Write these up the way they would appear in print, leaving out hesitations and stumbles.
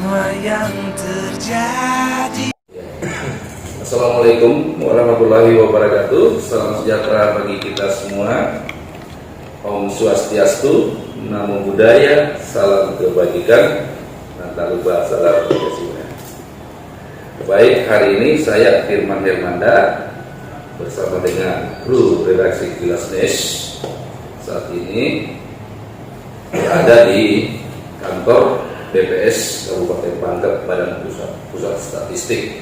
semua yang terjadi. Assalamualaikum warahmatullahi wabarakatuh. Salam sejahtera bagi kita semua. Om Swastiastu, Namo Buddhaya, salam kebajikan, dan tak lupa salam Pancasila. Baik, hari ini saya Firman Hermanda bersama dengan kru redaksi Kilas News. Saat ini ada di kantor BPS Kabupaten Pangkep, Badan Pusat Statistik,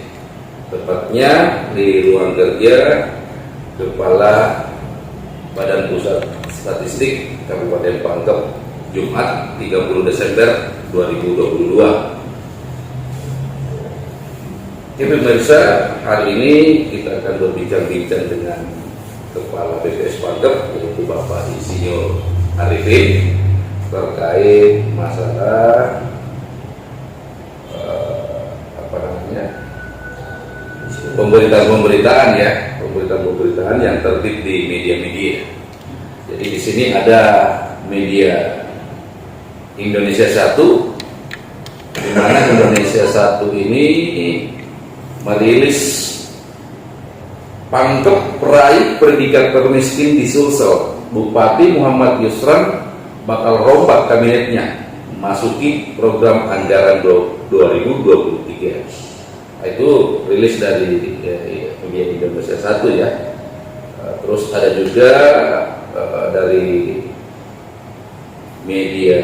tepatnya di ruang kerja Kepala Badan Pusat Statistik Kabupaten Pangkep, Jumat 30 Desember 2022. Ya pemirsa, hari ini kita akan berbincang-bincang dengan Kepala BPS Pangkep, yaitu Bapak Insinyur Arifin, terkait masalah pemberitaan yang terbit di media-media. Jadi di sini ada media Indonesia 1, di mana Indonesia 1 ini merilis Pangkep peraih predikat termiskin di Sulsel. Bupati Muhammad Yusran bakal rombak kabinetnya masuki program anggaran 2023. Itu rilis dari media Indonesia 1 ya. Terus ada juga dari media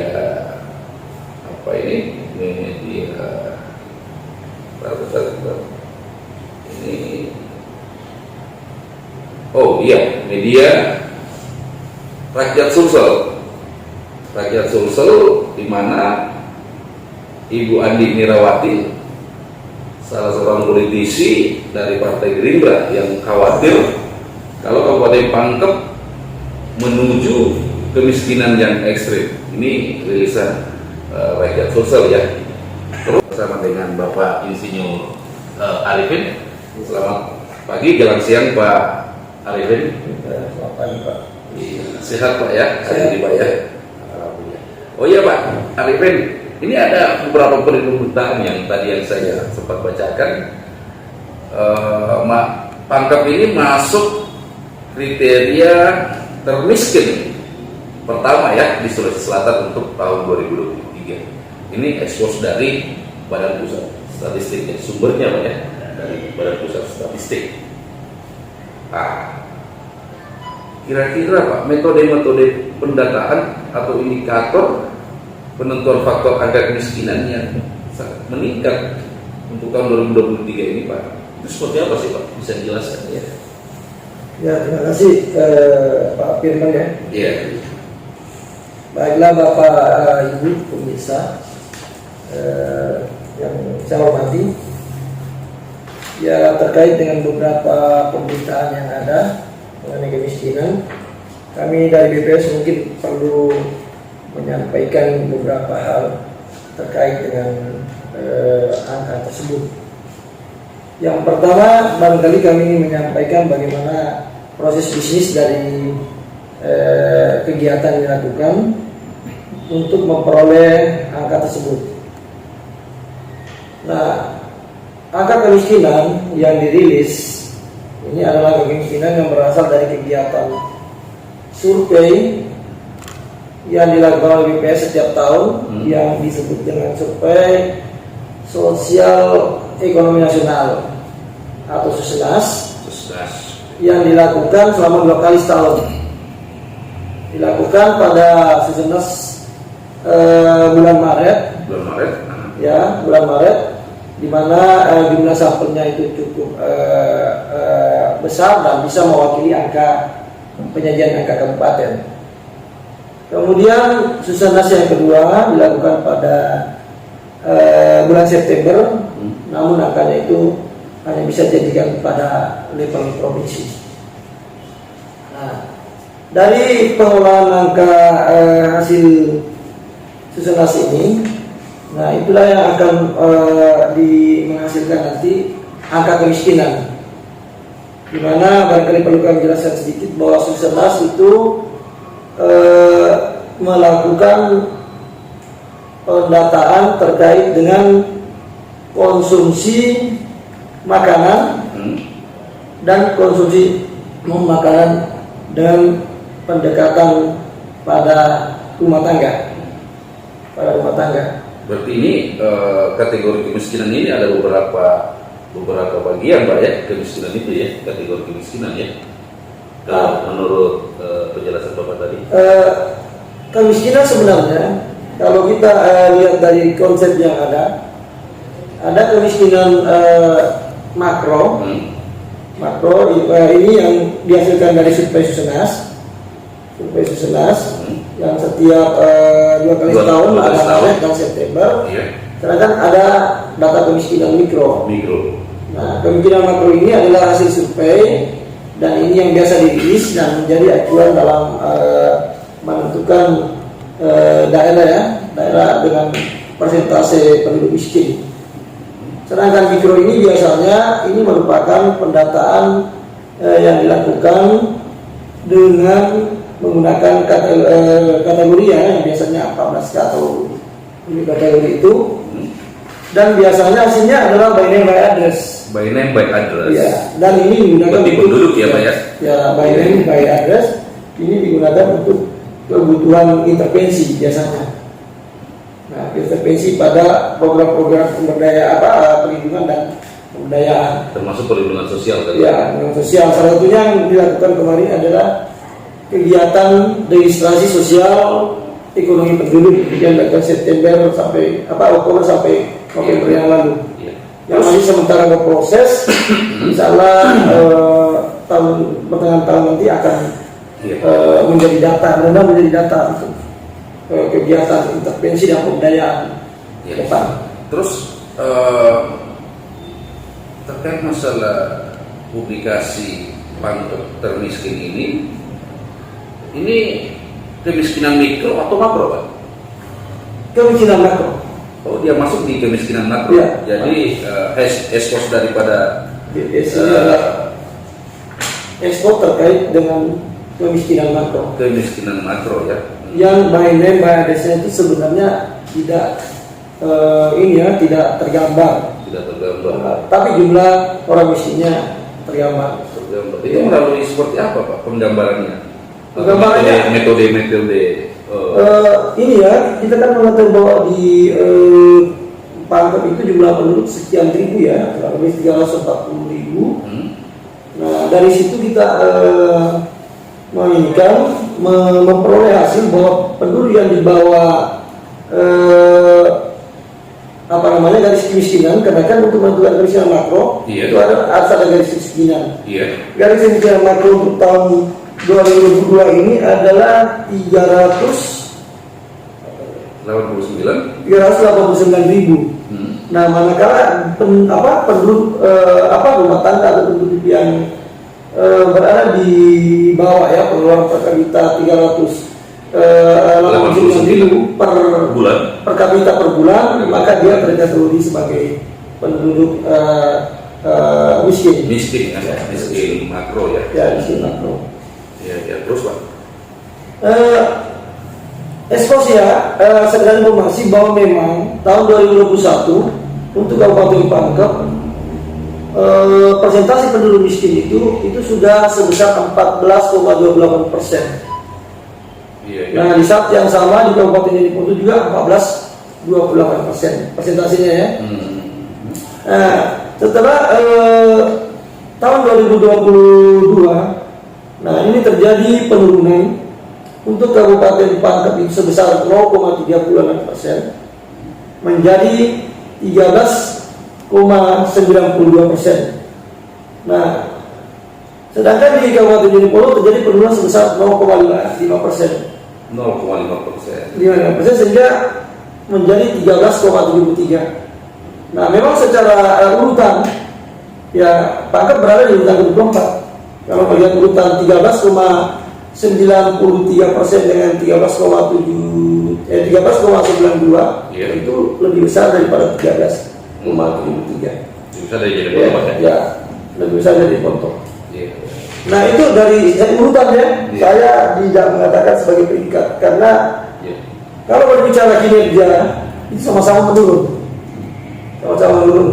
media Rakyat Sulsel. Rakyat Sulsel, di mana Ibu Andi Nirawati, salah seorang politisi dari Partai Gerindra, yang khawatir kalau Kabupaten Pangkep menuju kemiskinan yang ekstrim. Ini rilisan Rakyat Sulsel ya. Terus bersama dengan Bapak Insinyur Arifin. Selamat pagi, jalan siang Pak Arifin. Selamat pagi Pak. Sehat Pak ya, hari ini Pak ya. Oh iya Pak Arifin, ini ada beberapa pemberitaan yang tadi yang saya sempat bacakan. Pangkep ini masuk kriteria termiskin pertama ya di Sulawesi Selatan untuk tahun 2023. Ini ekspos dari Badan Pusat Statistik, sumbernya Pak ya, dari Badan Pusat Statistik. Kira-kira Pak, metode-metode pendataan atau indikator penentuan faktor angka kemiskinan yang sangat meningkat untuk tahun 2023 ini Pak, itu seperti apa sih Pak? Bisa dijelaskan ya? Ya, terima kasih Pak Firman ya. Iya. Baiklah Bapak Ibu pemirsa yang saya hormati, ya terkait dengan beberapa pemberitaan yang ada mengenai kemiskinan, kami dari BPS mungkin perlu menyampaikan beberapa hal terkait dengan angka tersebut. Yang pertama, barangkali kami ingin menyampaikan bagaimana proses bisnis dari kegiatan yang dilakukan untuk memperoleh angka tersebut. Nah, angka kemiskinan yang dirilis ini adalah kemiskinan yang berasal dari kegiatan survei yang dilakukan oleh BPS setiap tahun, yang disebut dengan survei sosial ekonomi nasional atau Susenas, yang dilakukan selama 2 kali setahun. Dilakukan pada Susenas bulan Maret, di mana jumlah sampelnya itu cukup besar dan bisa mewakili angka penyajian angka kabupaten. Kemudian Susenas yang kedua dilakukan pada bulan September, namun angkanya itu hanya bisa dijadikan pada level provinsi. Nah, dari pengolahan angka hasil Susenas ini, nah itulah yang akan menghasilkan nanti angka kemiskinan. Di mana barangkali perlu kami jelaskan sedikit bahwa Susenas itu melakukan pendataan terkait dengan konsumsi makanan dan konsumsi non makanan dengan pendekatan pada rumah tangga. Berarti ini kategori kemiskinan ini ada beberapa bagian Pak ya, kemiskinan itu ya, kategori kemiskinan ya. Menurut penjelasan Bapak tadi. Kemiskinan sebenarnya kalau kita lihat dari konsep yang ada kemiskinan makro. Ini yang dihasilkan dari survei Susenas yang setiap 2 kali setahun ada September. Sedangkan ada data kemiskinan mikro. Nah, kemiskinan makro ini adalah hasil survei dan ini yang biasa dirilis dan menjadi acuan dalam menentukan daerah dengan persentase penduduk miskin. Sedangkan mikro ini biasanya ini merupakan pendataan yang dilakukan dengan menggunakan kategori yang biasanya 14 atau ini kategori itu, dan biasanya hasilnya adalah by name by address. Ya, dan ini digunakan untuk penduduk ya Pak ya. Ya, by name by address ini digunakan untuk kebutuhan intervensi biasanya. Nah, intervensi pada program-program perlindungan dan pemberdayaan. Termasuk perlindungan sosial kan? Ya, perlindungan sosial. Salah satunya yang dilakukan kemarin adalah kegiatan registrasi sosial ekonomi penduduk yang dari September sampai Oktober sampai November yang lalu. Yang masih sementara berproses, insyaallah pertengahan tahun nanti akan menjadi data untuk kegiatan intervensi dan pemberdayaan depan. Terus terkait masalah publikasi pangkat termiskin ini kemiskinan mikro atau makro Pak? Kemiskinan makro. Oh, dia masuk di kemiskinan makro. Ya. Jadi expose daripada expose terkait dengan kemiskinan makro. Kemiskinan makro ya. Yang by name by address-nya itu sebenarnya tidak tidak tergambar. Tapi jumlah orang miskinnya tergambar. Itu melalui seperti apa Pak penggambarannya? Metode ini ya, kita kan mengatakan bahwa di Pangkep itu jumlah penduduk sekian ribu ya, lebih 340.000. Nah, dari situ kita memperoleh hasil bahwa penduduk yang di bawah garis kemiskinan, karena kan untuk menentukan kemiskinan makro itu harus ada garis kemiskinan. Garis kemiskinan makro untuk tahun 2022 ini adalah 389.000. Nah, manakala penduduk rumah tangga atau penduduk yang berada di bawah ya, pengeluaran per kapita 389.000 per kapita per bulan, maka dia terkategori sebagai penduduk miskin. Miskin makro ya. Ya, miskin makro. Ya, terus Pak. Expose ya, sekedar informasi bahwa memang tahun 2021 untuk Kabupaten Pangkep persentase penduduk miskin itu sudah sebesar 14,28%. Nah, di saat yang sama di Kabupaten Jeneponto juga 14,28% persentasenya ya. Nah, setelah tahun 2022, nah ini terjadi penurunan untuk Kabupaten Pangkep itu sebesar 0,36% menjadi 13,92%. Nah, sedangkan di Kabupaten Jeneponto terjadi penurunan sebesar 0,5%. 0,5% sehingga menjadi 13,73. Nah, memang secara urutan ya Pangkep berada di urutan ke-24. Kalau melihat urutan 13,93% dengan 13,92 itu lebih besar daripada 13,73. Bisa dari Jeneponto ya, lebih besar dari Ponto. Nah, itu dari urutan ya. Saya tidak mengatakan sebagai peringkat karena kalau berbicara kinerja itu sama-sama menurun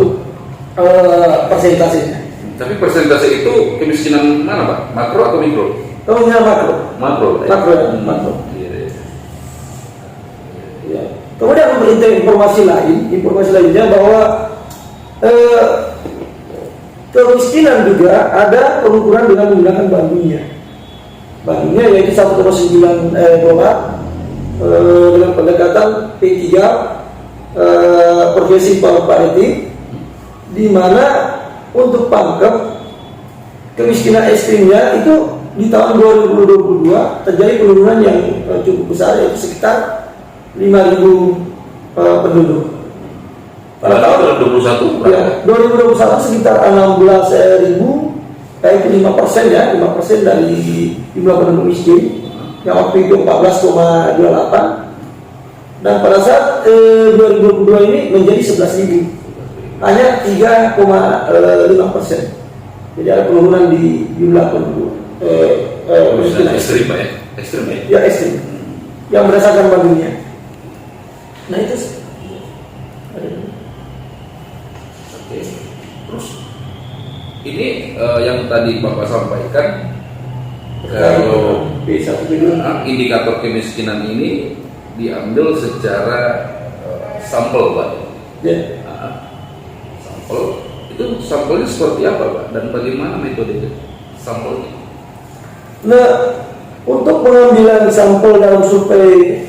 untuk persentasenya. Tapi persentase itu kemiskinan mana Pak? Makro atau mikro? Kemiskinan makro. Makro. Makro. Iya. Ya. Kemudian informasi lainnya bahwa kemiskinan juga ada pengukuran dengan menggunakan bandingnya. Bandingnya yaitu 1,9 dolar dengan pendekatan P3 progressive power parity, di mana untuk pangkep kemiskinan ekstrimnya itu di tahun 2022 terjadi penurunan yang cukup besar, yaitu sekitar 5.000 penduduk. Pada tahun 2021 sekitar 16.000, yaitu 5% ya, 5% dari jumlah penduduk miskin yang waktu itu 14,28, dan pada saat 2022 ini menjadi 11.000, hanya 3,5%. Jadi ada penurunan di jumlah penduduk ekstrim Pak ya? Ekstrim ya? Ya ekstrim, yang berdasarkan bandingnya. Nah itu. Oke. Terus ini yang tadi Bapak sampaikan, kalau indikator kemiskinan ini diambil secara sampel Pak. Ya. Sampel itu sampelnya seperti apa Pak? Dan bagaimana metode sampelnya? Nah, untuk pengambilan sampel dalam survei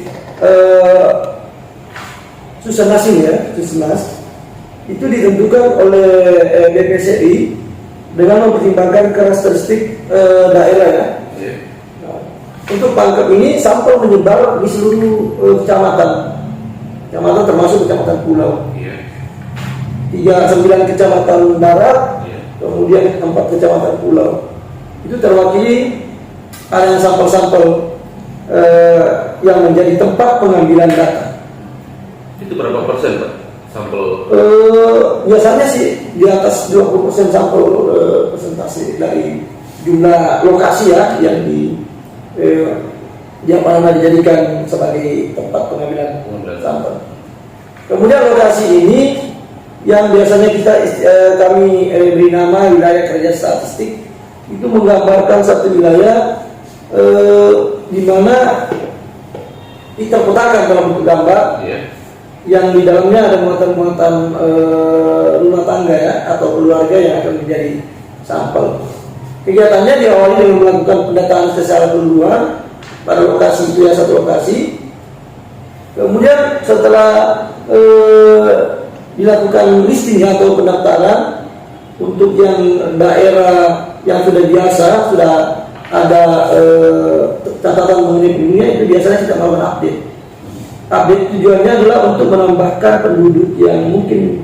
Susenas ini ya, Susenas itu ditentukan oleh BPCI dengan mempertimbangkan karakteristik daerah ya. Yeah. Nah, untuk pangkep ini sampel menyebar di seluruh kecamatan termasuk kecamatan pulau. Yeah. 9 kecamatan darat, Yeah. kemudian 4 kecamatan pulau. Itu terwakili ada sampel-sampel yang menjadi tempat pengambilan data. Itu berapa persen Pak? Sampel? Biasanya sih di atas 20% sampel persentase dari jumlah lokasi ya yang dijadikan sebagai tempat pengambilan sampel. Kemudian lokasi ini yang biasanya kami beri nama wilayah kerja statistik, itu menggambarkan satu wilayah di mana terpetakan dalam bentuk gambar. Yeah. Yang di dalamnya ada muatan-muatan rumah tangga ya, atau keluarga yang akan menjadi sampel. Kegiatannya diawali dengan melakukan pendataan secara keseluruhan pada lokasi itu ya, satu lokasi. Kemudian setelah dilakukan listing atau pendaftaran untuk yang daerah yang sudah biasa, sudah ada catatan mengenai penduduknya, itu biasanya kita melakukan update. Update tujuannya adalah untuk menambahkan penduduk yang mungkin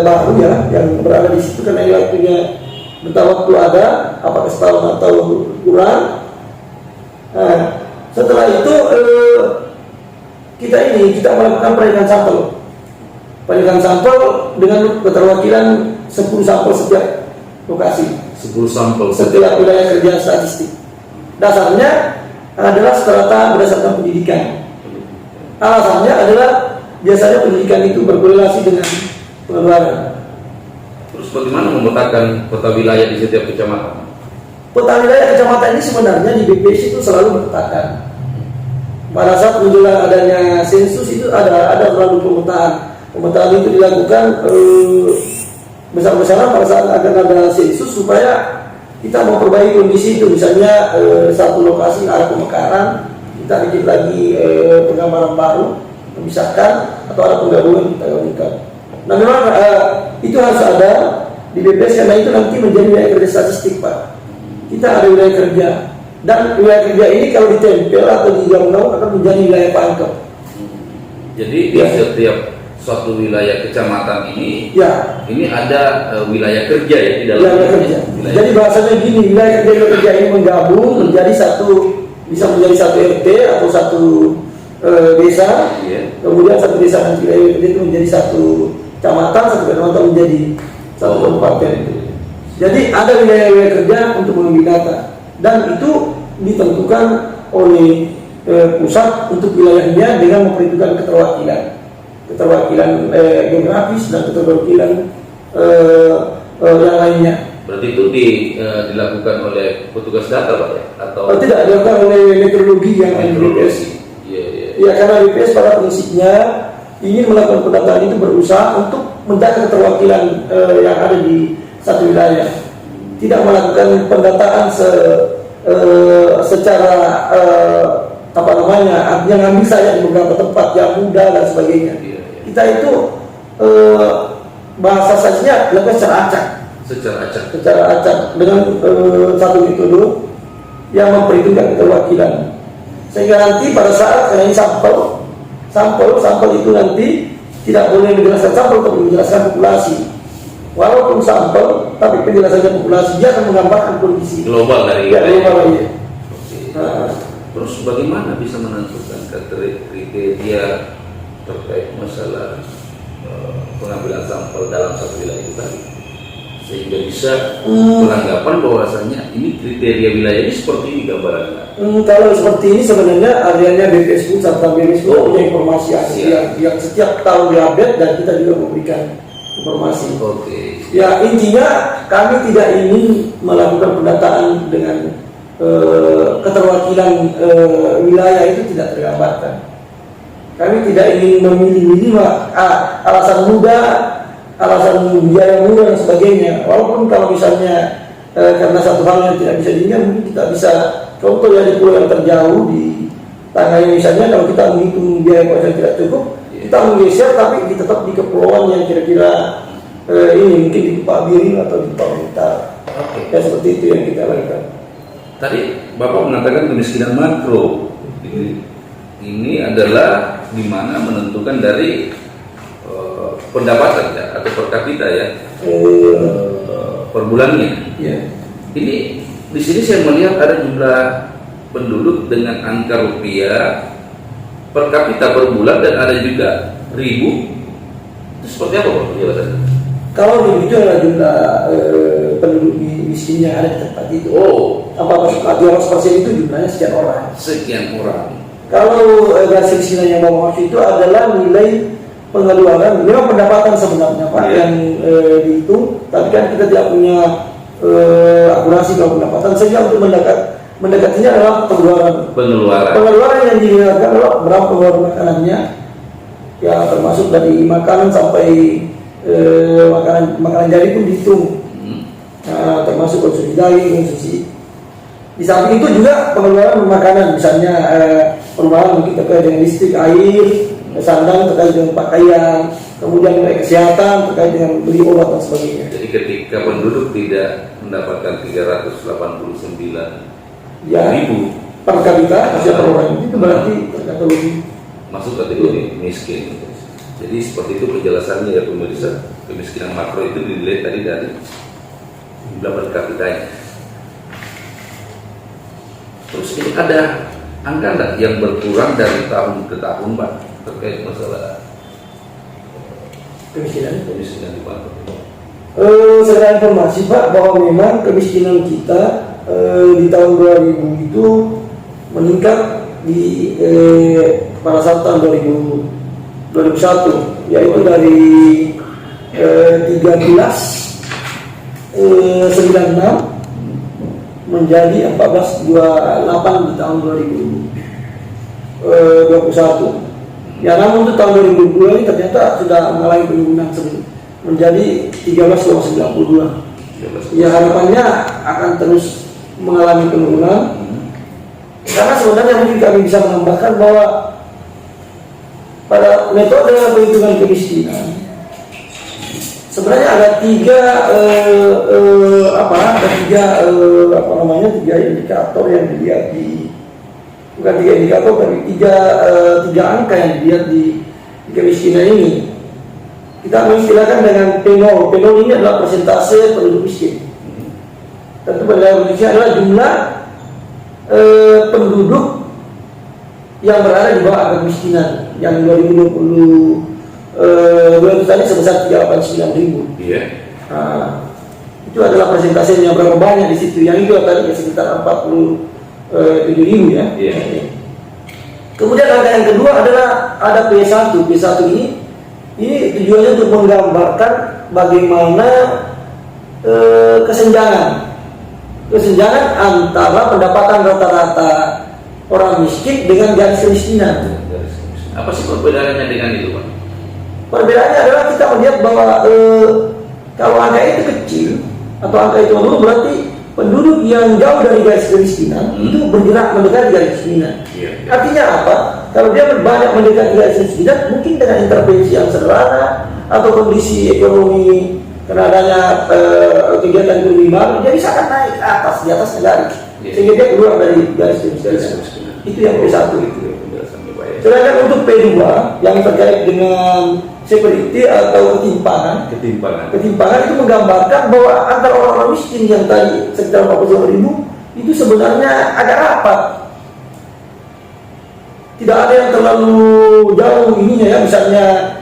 baru ya, yang berada di situ karena waktunya waktu ada, apakah setahun atau kurang. Nah, setelah itu kita melakukan perbaikan sampel dengan keterwakilan 10 sampel setiap lokasi. 10 sampel setiap wilayah kerja statistik. Dasarnya adalah strata berdasarkan pendidikan. Alasannya adalah biasanya pendidikan itu berkorelasi dengan pengeluaran. Terus bagaimana memetakan peta wilayah di setiap kecamatan? Peta wilayah kecamatan ini sebenarnya di BPS itu selalu berpetakan. Pada saat menjelang adanya sensus itu ada selalu pemetaan. Pemetaan itu dilakukan besar-besaran pada saat akan ada sensus supaya kita memperbaiki kondisi itu. Misalnya satu lokasi arah pemekaran, kita bikin lagi penggambaran baru, memisahkan, atau ada penggabungan kita gabungkan. Nah memang itu harus ada di BPS karena itu nanti menjadi wilayah kerja statistik Pak. Kita ada wilayah kerja, dan wilayah kerja ini kalau ditempel atau digaung-gaung akan menjadi wilayah pangkep. Jadi di setiap suatu wilayah kecamatan ini, ya, ini ada wilayah kerja ya di dalam wilayah kerja. Jadi bahasanya gini, wilayah kerja ini menggabung menjadi bisa menjadi satu RT atau satu desa. Yeah. Kemudian satu desa dan wilayah kerja itu menjadi satu kecamatan, satu kecamatan menjadi satu kabupaten. Jadi ada wilayah kerja untuk mengambil data, dan itu ditentukan oleh pusat untuk wilayahnya dengan memperhitungkan keterwakilan. keterwakilan geografis dan keterwakilan yang lainnya. Berarti itu dilakukan oleh petugas data, Pak, ya? Atau tidak, dilakukan oleh meteorologi yang ada di BPS. Ya, karena BPS pada prinsipnya ingin melakukan pendataan itu berusaha untuk menjaga keterwakilan yang ada di satu wilayah, tidak melakukan pendataan secara artinya ngambil saja di beberapa tempat yang mudah dan sebagainya. Kita itu bahasa saja dilakukan secara acak dengan satu metode yang memperhitungkan keterwakilan, sehingga nanti pada saat karena ini sampel itu nanti tidak boleh menjelaskan sampel tapi menjelaskan populasi. Walaupun sampel tapi penjelasannya populasi, dia akan menggambarkan kondisi global dari global. Terus bagaimana bisa menentukan kriteria terkait masalah pengambilan sampel dalam satu wilayah itu tadi, sehingga bisa beranggapan bahwasanya ini kriteria wilayah ini seperti ini gambarannya? Kalau seperti ini sebenarnya areanya BPS Pusat dan BPS Pusat punya informasi yang setiap tahun diupdate dan kita juga memberikan informasi. Ya, intinya kami tidak ingin melakukan pendataan dengan keterwakilan wilayah itu tidak tergambarkan. Kami tidak ingin memilih-milih alasan muda, alasan biaya muda dan sebagainya. Walaupun kalau misalnya karena satu hal yang tidak bisa diingat, mungkin kita bisa contoh ya di pulau yang terjauh di Tanggai misalnya, kalau kita menghitung biaya yang tidak cukup, kita menggeser tapi tetap di kepulauan yang kira-kira ini mungkin di Pak Biring atau di Pak Blitar. Ya seperti itu yang kita lakukan. Tadi Bapak mengatakan kemiskinan makro. Ini adalah di mana menentukan dari pendapatan ya, atau per kapita ya, per bulannya. Ini di sini saya melihat ada jumlah penduduk dengan angka rupiah per kapita per bulan dan ada juga ribu. Itu seperti apa Pak penjelasannya? Kalau ribu itu adalah jumlah penduduk miskin yang ada di tempat itu. Apa 12% itu jumlahnya sekian orang. Kalau garis kemiskinan yang Bapak maksud itu adalah nilai pengeluaran, memang pendapatan sebenarnya Pak yang dihitung, tapi kan kita tidak punya akurasi kalau pendapatan, sehingga untuk mendekatinya adalah pengeluaran yang dilihat adalah berapa pengeluaran makanannya, ya termasuk dari makanan sampai makanan jadi pun dihitung, termasuk konsumsi daging, konsumsi. Di samping itu juga pengeluaran makanan, misalnya pengeluaran mungkin terkait dengan listrik, air, sandang, terkait dengan pakaian, kemudian kesehatan, terkait dengan beli obat dan sebagainya. Jadi ketika penduduk tidak mendapatkan 389 ribu per kapita per orang, itu berarti kategori masuk kategori miskin. Jadi seperti itu penjelasannya ya pemirsa. Kemiskinan makro itu dinilai tadi dari jumlah per kapitanya. Terus ini ada angka enggak yang berkurang dari tahun ke tahun Pak terkait masalah kemiskinan di Pak? Secara informasi Pak bahwa memang kemiskinan kita di tahun 2000 itu meningkat di pada saat tahun 2001, yaitu dari 1396 menjadi 1428 di tahun 2021. Ya, namun untuk tahun 2002 ini ternyata sudah mengalami penurunan menjadi 13,92. Ya, harapannya akan terus mengalami penurunan. Karena sebenarnya mungkin kami bisa menambahkan bahwa pada metode perhitungan kemiskinan sebenarnya ada tiga indikator yang dilihat di, bukan tiga indikator tapi tiga angka yang dilihat di kemiskinan ini. Kita mengistilahkan dengan P0. P0 ini adalah persentase penduduk miskin. Tentu pada Indonesia adalah jumlah penduduk yang berada di bawah angka kemiskinan yang 2020 tadi sebesar 389.000. Itu adalah persentasenya berapa banyak di situ. Yang itu tadi sekitar 47.000 ya. Kemudian angka yang kedua adalah ada P1. P1 ini Ini tujuannya untuk menggambarkan bagaimana kesenjangan antara pendapatan rata-rata orang miskin dengan garis kemiskinan. Apa sih perbedaannya dengan itu, Pak? Perbedaannya adalah kita melihat bahwa kalau angka itu kecil atau angka itu menurun, berarti penduduk yang jauh dari garis kemiskinan itu bergerak mendekati garis kemiskinan. Artinya apa? Kalau dia banyak mendekati garis kemiskinan, mungkin dengan intervensi yang sederhana atau kondisi ekonomi karena adanya kegiatan ekonomi baru, dia bisa akan naik ke atas, di atas garis, sehingga dia keluar dari garis kemiskinan. Itu yang P1 itu. Sedangkan untuk P2 yang terkait dengan seperti atau ketimpangan itu menggambarkan bahwa antara orang-orang miskin yang tadi sekitar 45.000 itu sebenarnya agak rapat. Tidak ada yang terlalu jauh ininya ya, misalnya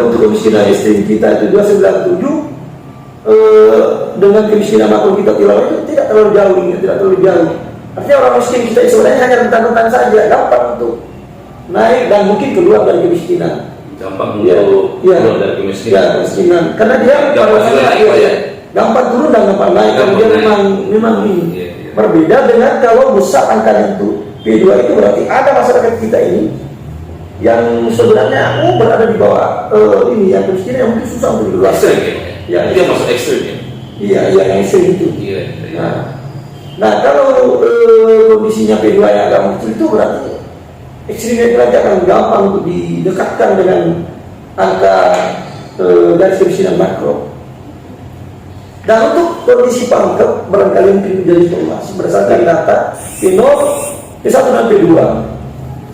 untuk kemiskinan ekstrim kita itu 297 dengan kemiskinan makro kita itu tidak terlalu jauh. Artinya orang miskin kita sebenarnya hanya rentan-rentan saja, gampang untuk naik dan mungkin keluar dari kemiskinan. Gampang untuk keluar dari kemiskinan. Karena dia gampang turun dan gampang naik. Karena dia memang ini. Berbeda dengan kalau besar angkanya itu P2 itu berarti ada masyarakat kita ini yang sebenarnya berada di bawah ini yang kemiskinan yang mungkin susah untuk keluar. Ya, itu yang masuk ekstrim ya. Iya, yang ekstrim itu. Nah, kalau kondisinya P2 yang agak kecil itu berarti ekstrimnya berarti akan gampang untuk didekatkan dengan angka garis kemiskinan makro. Dan untuk kondisi pangkep barangkali mungkin menjadi informasi berdasarkan data P0, P1 dan P2.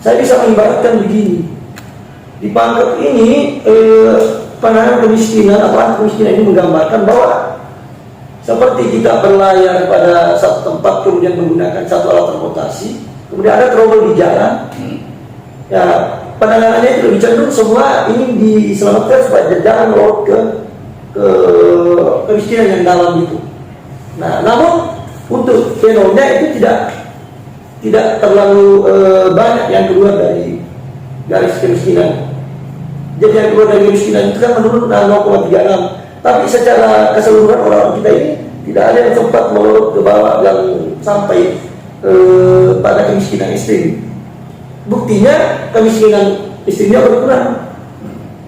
Saya bisa mengibaratkan begini. Di pangkep ini penanganan kemiskinan atau angka kemiskinan ini menggambarkan bahwa seperti kita berlayar pada satu tempat kemudian menggunakan satu alat transportasi, kemudian ada trouble di jalan. Ya, penanganannya itu lebih cenderung semua ingin diselamatkan supaya jangan melorot ke kemiskinan yang dalam itu. Nah, namun untuk P0-nya itu tidak terlalu banyak yang keluar dari garis kemiskinan. Jadi yang keluar dari kemiskinan itu kan menurun 0,36. Tapi secara keseluruhan orang kita ini tidak ada yang sempat melorot ke bawah dan sampai pada kemiskinan ekstrim. Buktinya kemiskinan ekstrimnya berkurang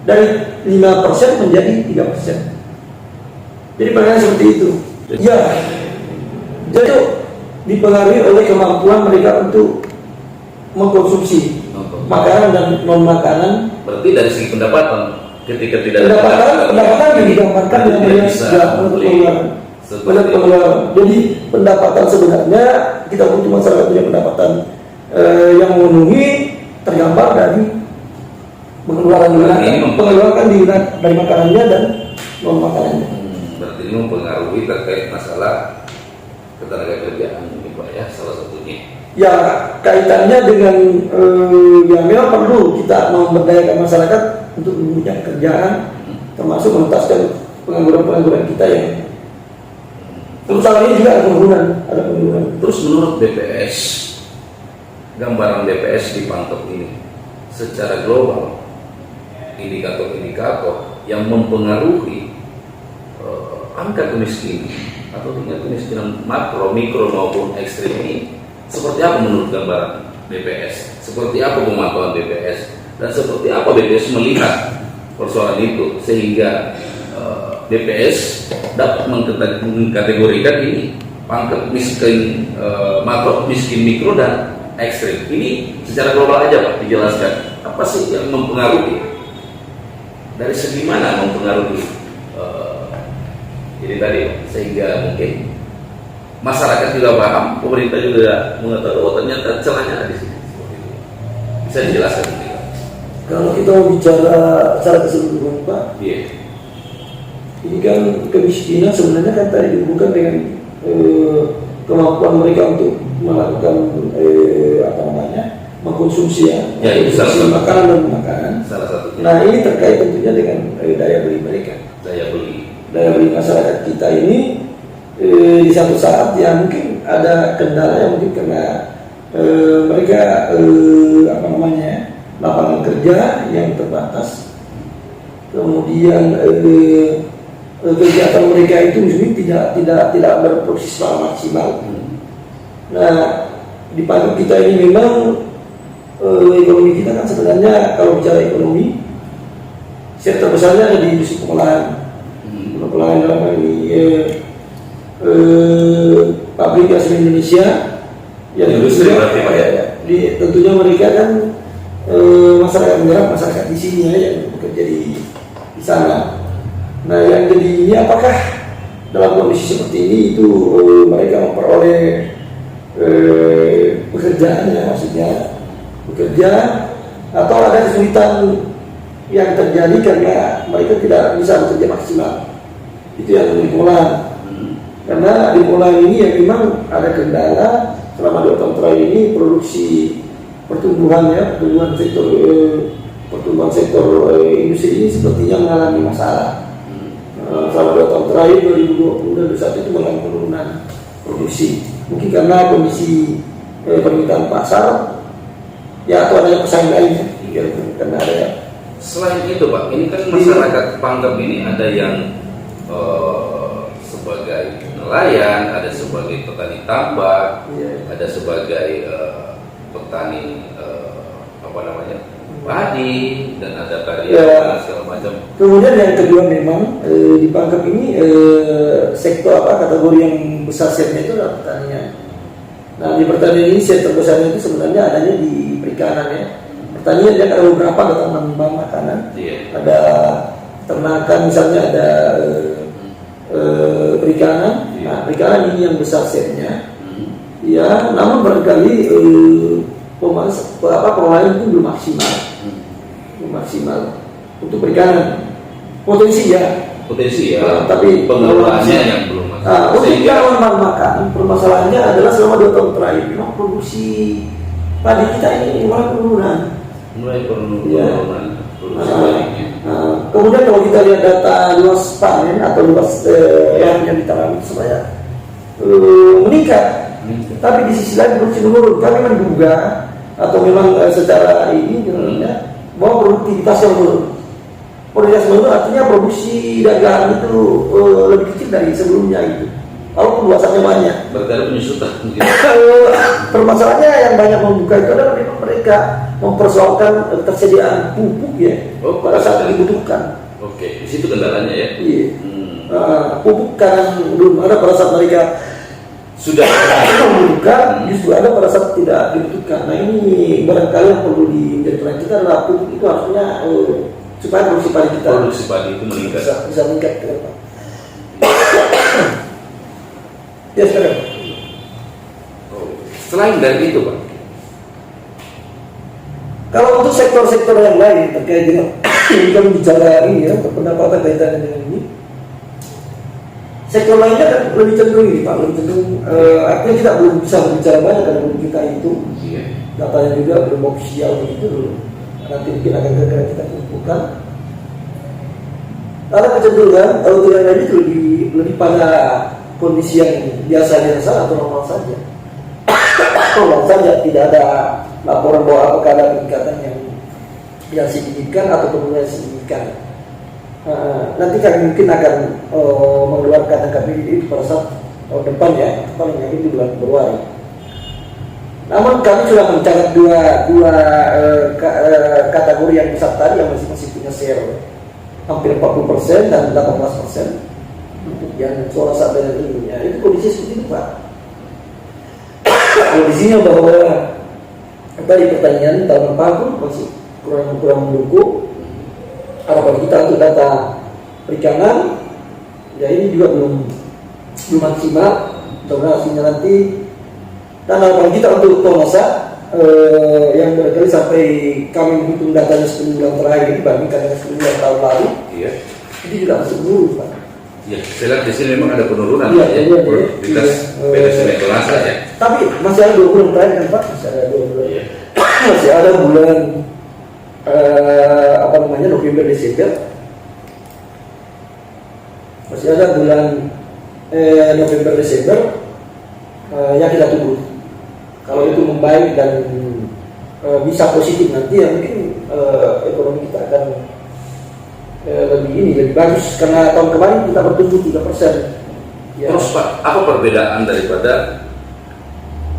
dari 5% menjadi 3%. Jadi penanganan seperti itu. Ya, jadi dipengaruhi oleh kemampuan mereka untuk mengkonsumsi makanan dan non makanan. Berarti dari segi pendapatan, ketika tidak ada pendapatan digambarkan dengan melihat pengeluaran. Jadi pendapatan sebenarnya kita butuh masyarakat punya pendapatan yang memenuhi tergambar dari pengeluaran dari makanannya dan non makanannya. Berarti ini mempengaruhi terkait masalah ketenagakerjaan ini, Pak ya, salah satunya. Ya, kaitannya dengan yang memang perlu kita memberdayakan masyarakat untuk mempunyai kerjaan, termasuk menuntaskan pengangguran kita yang terutama ini juga ada penurunan. Terus menurut BPS, gambaran BPS di pangkep ini secara global, indikator-indikator yang mempengaruhi angka kemiskinan atau tingkat kemiskinan makro, mikro maupun ekstrim ini seperti apa menurut gambaran BPS? Seperti apa pemantauan BPS? Dan seperti apa BPS melihat persoalan itu sehingga BPS dapat mengkategorikan ini pangkat miskin makro, miskin mikro dan ekstrim. Ini secara global aja Pak dijelaskan apa sih yang mempengaruhi, dari segi mana mempengaruhi jadi tadi, sehingga mungkin masyarakat juga paham, pemerintah juga mengetahui oh ternyata celahnya ada di sini. Bisa dijelaskan mungkin? Kalau kita bicara secara keseluruhan Pak, ini kan kemiskinan sebenarnya kan tadi dihubungkan dengan kemampuan mereka untuk melakukan mengkonsumsi konsumsi makanan dan makanan. Salah satunya. Nah ini terkait tentunya dengan daya beli mereka. Daya beli masyarakat kita ini di satu saat yang mungkin ada kendala yang mungkin karena mereka lapangan kerja yang terbatas, kemudian kegiatan mereka itu sebenarnya tidak berproses secara maksimal. Nah, di pangkat kita ini memang ekonomi kita kan sebenarnya kalau bicara ekonomi sektor besarnya ada di industri pengolahan. Pengolahan dalam hal ini pabrik gas Indonesia yang industri berarti Pak ya. Tentunya mereka kan masyarakat menyerap masyarakat di sini ya, yang bekerja di sana. Nah, yang jadi ini apakah dalam kondisi seperti ini itu mereka memperoleh pekerjaan ya, maksudnya bekerja, atau ada kesulitan yang terjadi karena mereka tidak bisa bekerja maksimal. Itu yang di pengolahan. Karena di pengolahan ini ya memang ada kendala selama 2 tahun terakhir ini produksi pertumbuhan sektor industri ini sepertinya mengalami masalah. Selama 2 tahun terakhir 2020 dan 2021 itu mengalami penurunan produksi. Mungkin karena kondisi permintaan pasar ya, atau adanya pesaing lainnya. Karena ada. Selain itu Pak, ini kan masyarakat Pangkep ini ada yang sebagai nelayan, ada sebagai petani tambak, ada sebagai petani padi, dan ada karya segala macam. Kemudian yang kedua memang di Pangkep ini sektor kategori yang besar share-nya itu adalah pertanian. Nah, di pertanian ini share terbesarnya itu sebenarnya adanya di perikanan ya. Pertanian dia ada beberapa, ada tambang makanan, ada ternakan, misalnya ada perikanan. Nah, perikanan ini yang besar share-nya. Ya, namun barangkali pengolahan itu belum maksimal untuk perikanan. Potensi ya, tapi pengelolaannya yang belum maksimal. Untuk pengelolaan bahan makan, permasalahannya adalah selama 2 tahun terakhir memang produksi padi kita ini mulai penurunan. Kemudian kalau kita lihat data luas panen atau luas yang ditanam sebenarnya meningkat, tapi di sisi lain produksi menurun. Kami menduga atau memang secara ini bahwa produktivitas yang menurun. Produktivitas menurun artinya produksi dagang itu lebih kecil dari sebelumnya itu. Walaupun luasannya banyak. Berarti menyusutan. Permasalahannya yang banyak membuka itu adalah memang mereka mempersoalkan ketersediaan pupuk ya pada saat dibutuhkan. Oke, di situ kendalanya ya. Iya. Pupuk karena belum ada pada saat mereka sudah membutuhkan, justru ada pada saat tidak dibutuhkan. Nah, ini barangkali yang perlu menjadi perhatian kita adalah pupuk itu harusnya supaya produksi padi itu meningkat. Bisa meningkat ke depan. Ya, sekarang. Selain dari itu Pak, kalau untuk sektor-sektor yang lain terkait dengan kita bicara ini ya, pendapatan kaitannya dengan ini, sektor lainnya kan lebih cenderung ini Pak, lebih cenderung artinya kita belum bisa berbicara banyak karena belum kita itu datanya juga belum ofisial begitu dulu. Nanti mungkin akan kita kumpulkan. Karena kecenderungan kalau tidak lain itu lebih pada kondisi yang biasa atau normal saja. Normal saja, tidak ada laporan bahwa apakah ada peningkatan yang signifikan atau penurunan yang signifikan. Nanti kami mungkin akan mengeluarkan angka ini pada saat tahun depan ya, paling ini di bulan Februari. Namun kami sudah mencatat dua kategori yang besar tadi yang masih punya share hampir 40% dan 18%. Yang suara sampai dengan ini ya, itu kondisi seperti itu Pak. Kondisinya bahwa tadi pertanian tahun depan masih kurang mendukung. Harapan kita untuk data perikanan ya ini juga belum maksimal. Mudah-mudahan hasilnya nanti. Dan harapan kita untuk Tonosa yang barangkali sampai kami menghitung datanya 10 bulan terakhir dibandingkan dengan 10 bulan tahun lalu, itu juga masih menurun Pak. Ya, saya lihat di sini memang ada penurunan produktivitas PDSM kelas ya. Tapi masih ada 2 bulan terakhir kan Pak, masih ada 2 bulan. Masih ada bulan November Desember. Masih ada bulan November Desember yang kita tunggu. Kalau itu membaik dan bisa positif nanti ya mungkin ekonomi kita akan lebih bagus karena tahun kemarin kita bertumbuh 3%. Ya. Terus Pak, apa perbedaan daripada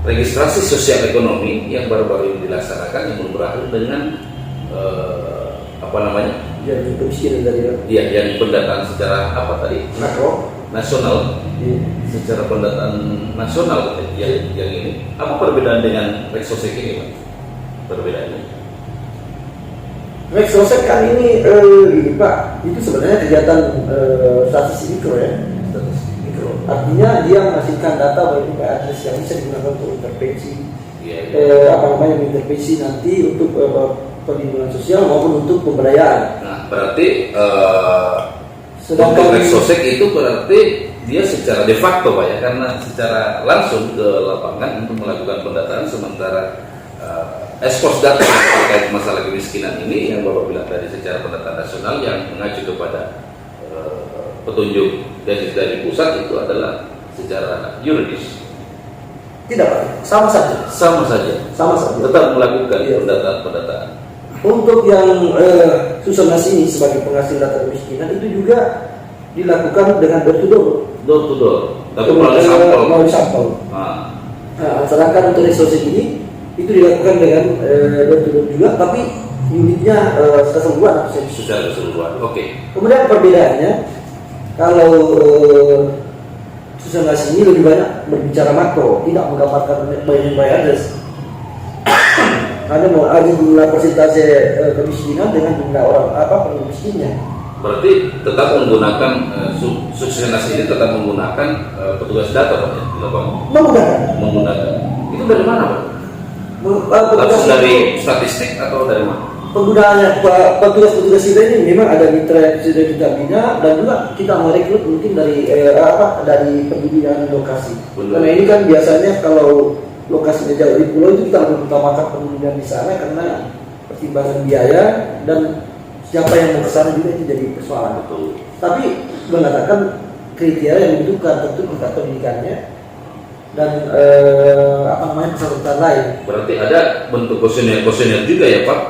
registrasi sosial ekonomi yang baru-baru ini dilaksanakan yang belum berakhir dengan apa namanya? Yang kemiskinan dari ya, yang pendataan secara apa tadi? makro Nasional. ya. Secara pendataan nasional yang ini. Apa perbedaan dengan Reksosek ini, Pak? Perbedaannya? Reksosek kan ini Pak, itu sebenarnya kegiatan statistik mikro ya. Statistik mikro. Artinya dia menghasilkan data bagi address yang bisa digunakan untuk intervensi, Iya. intervensi nanti untuk perlindungan sosial maupun untuk pemberdayaan. Nah, berarti Sedangkan untuk Reksosek itu berarti dia secara de facto Pak ya, karena secara langsung ke lapangan untuk melakukan pendataan, sementara ekspos data terkait masalah kemiskinan ini yang Bapak bilang tadi secara pendataan nasional yang mengacu kepada petunjuk dari pusat itu adalah secara yuridis. tidak Pak, sama saja. Sama saja. Tetap melakukan Iya. pendataan. Untuk yang Susanas ini sebagai penghasil data kemiskinan itu juga dilakukan dengan door to door. Door to door. Tapi melalui sampel. Nah, sedangkan untuk Reksosek ini itu dilakukan dengan door to door juga, tapi unitnya keseluruhan. Secara keseluruhan. Oke. Kemudian perbedaannya, kalau Susanas ini lebih banyak berbicara makro, tidak menggambarkan by address. Hanya mau ada jumlah persentase kemiskinan dengan jumlah orang penduduk miskinnya. Berarti tetap menggunakan Susanas ini tetap menggunakan petugas data Pak ya, di lapangan. Menggunakan. Itu dari mana Pak? Langsung dari statistik atau dari mana? Penggunaannya petugas-petugas kita ini memang ada mitra yang sudah kita bina dan juga kita merekrut mungkin dari dari penduduk lokasi. Benar. Karena ini kan biasanya kalau lokasinya jauh di pulau itu kita lebih utamakan penduduk di sana karena pertimbangan biaya dan siapa yang mau ke sana juga itu jadi persoalan. Betul. Tapi mengatakan kriteria yang dibutuhkan tentu tingkat pendidikannya dan peserta lain. Berarti ada bentuk kuesioner juga ya Pak?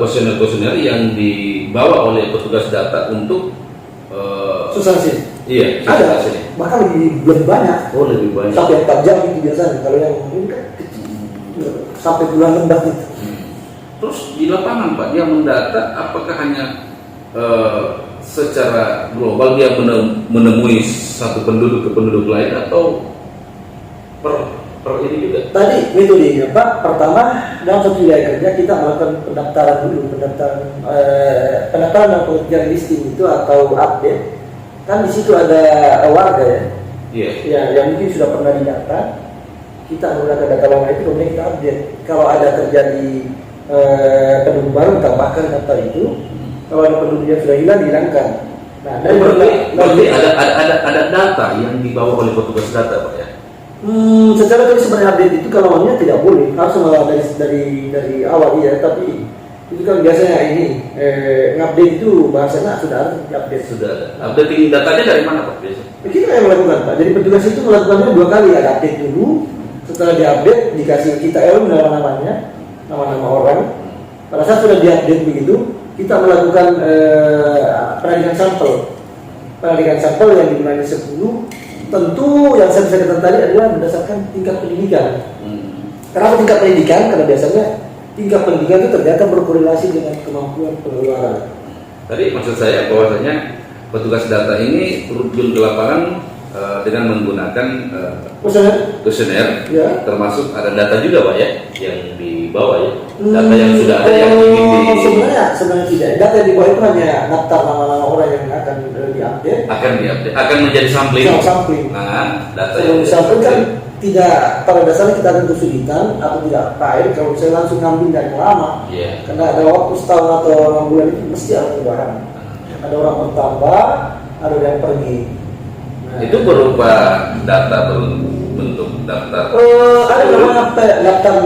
Kuesioner yang dibawa oleh petugas data untuk Susanas ini. Iya, Ada, ini. bahkan lebih banyak. Oh, lebih banyak. Sampai 4 jam itu biasanya. Kalau yang ini kan kecil, sampai bulan lembah itu. Terus di lapangan Pak, dia mendata apakah hanya secara global dia menemui satu penduduk ke penduduk lain atau per ini juga? Tadi metodenya Pak, pertama dalam satu wilayah kerja kita melakukan pendaftaran dulu, pendaftaran dan pekerjaan listing itu atau update. Kan di situ ada warga ya. Iya. Ya, yang mungkin sudah pernah didata. Kita menggunakan data lama itu kemudian kita update. Kalau ada terjadi penduduk baru tambahkan data itu. Kalau ada penduduk yang sudah hilang dihilangkan. Nah, berarti ada data yang dibawa oleh petugas data Pak ya? Secara tadi sebenarnya update itu kalau maunya tidak boleh, harus dari awal ya. Tapi itu kan biasanya ini ngupdate itu bahasanya sudah ada update. Sudah ada. Updating datanya dari mana Pak biasanya? Kita yang melakukan Pak. Jadi petugas itu melakukannya 2 kali, ada update dulu. Setelah diupdate dikasih kita nama-namanya, nama-nama orang. Pada saat sudah diupdate begitu, kita melakukan penarikan sampel yang dimulai 10. Tentu yang saya bisa katakan tadi adalah berdasarkan tingkat pendidikan. Kenapa tingkat pendidikan? Karena biasanya tingkat pendidikan itu ternyata berkorelasi dengan kemampuan pengeluaran. Tadi maksud saya bahwasanya petugas data ini terjun ke lapangan dengan menggunakan kuesioner, ya. Termasuk ada data juga Pak ya yang dibawa ya, data yang sudah ada yang ingin sebenarnya tidak. Data yang dibawa itu hanya daftar nama-nama orang yang akan diupdate. Akan menjadi sampling. Nah, data yang sampling kan tidak, pada dasarnya kita akan kesulitan atau tidak baik kalau saya langsung ngambil dari lama. Yeah. Karena ada waktu setahun atau 6 bulan itu mesti ada perubahan. Ada orang bertambah, ada yang pergi. Nah, itu berupa data bentuk daftar. Ada namanya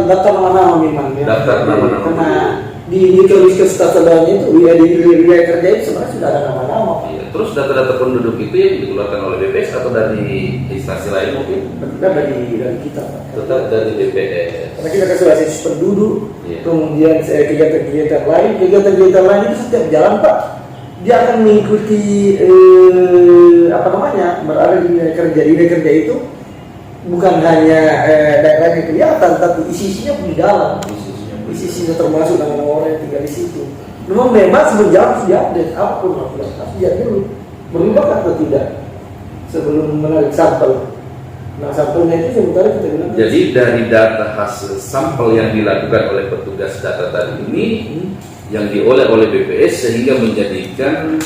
daftar nama-nama memang ya. Daftar nama-nama. Karena di statusnya itu di wilayah kerja itu sebenarnya sudah ada nama-nama. Iya. Terus data-data penduduk itu yang dikeluarkan oleh BPS atau dari instansi lain mungkin? Tetap dari kita Pak. Tetap dari BPS. Karena kita kasih basis penduduk, Iya. kemudian kegiatan-kegiatan lain itu setiap jalan Pak. dia akan mengikuti apa namanya, berada di dunia kerja. Di dunia kerja itu bukan hanya daerahnya kelihatan, tapi isi-isinya pun di dalam. Isi-isinya termasuk nama-nama orang yang tinggal di situ. Memang semenjak harus diupdate, apapun harus diupdate dulu, berubah atau tidak sebelum menarik sampel. Nah, sampelnya itu sementara kita bilang. Jadi dari data hasil sampel yang dilakukan oleh petugas data tadi ini yang diolah oleh BPS sehingga menjadikan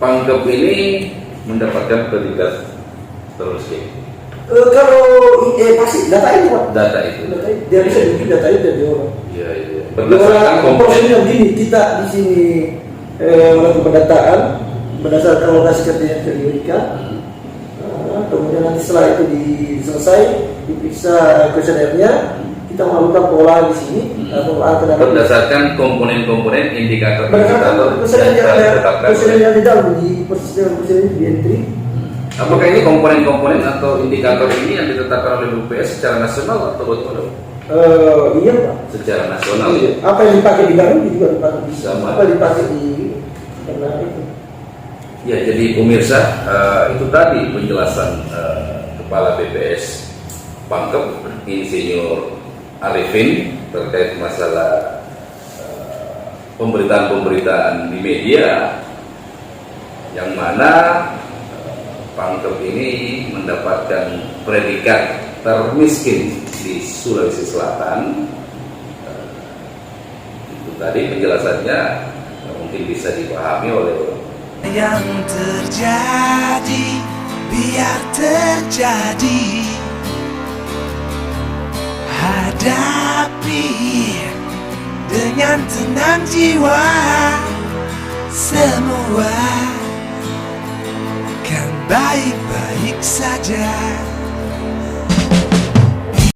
Pangkep ini mendapatkan predikat termiskin. Kalau pasti data itu Pak. Data itu. Dia bisa bikin data itu dari orang. Iya. Berdasarkan komponen yang gini, kita di sini melakukan pendataan berdasarkan lokasi kerja yang diberikan. Kemudian nanti setelah itu selesai diperiksa kuesionernya, kita melakukan pengolahan di sini. Berdasarkan komponen-komponen indikator kuesioner yang di dalam di posisi kuesioner di entry. Apakah ini komponen-komponen atau indikator ini yang ditetapkan oleh BPS secara nasional atau betul? Iya Pak. Secara nasional. Iya. Apa yang dipakai di dalam juga dipakai di sama. Apa dipakai di karena itu. Ya, jadi pemirsa, itu tadi penjelasan Kepala BPS Pangkep Insinyur Arifin terkait masalah pemberitaan-pemberitaan di media yang mana Pangkep ini mendapatkan predikat termiskin di Sulawesi Selatan. Itu tadi penjelasannya mungkin bisa dipahami oleh yang terjadi biar terjadi, hadapi dengan tenang jiwa, semua kan baik-baik saja.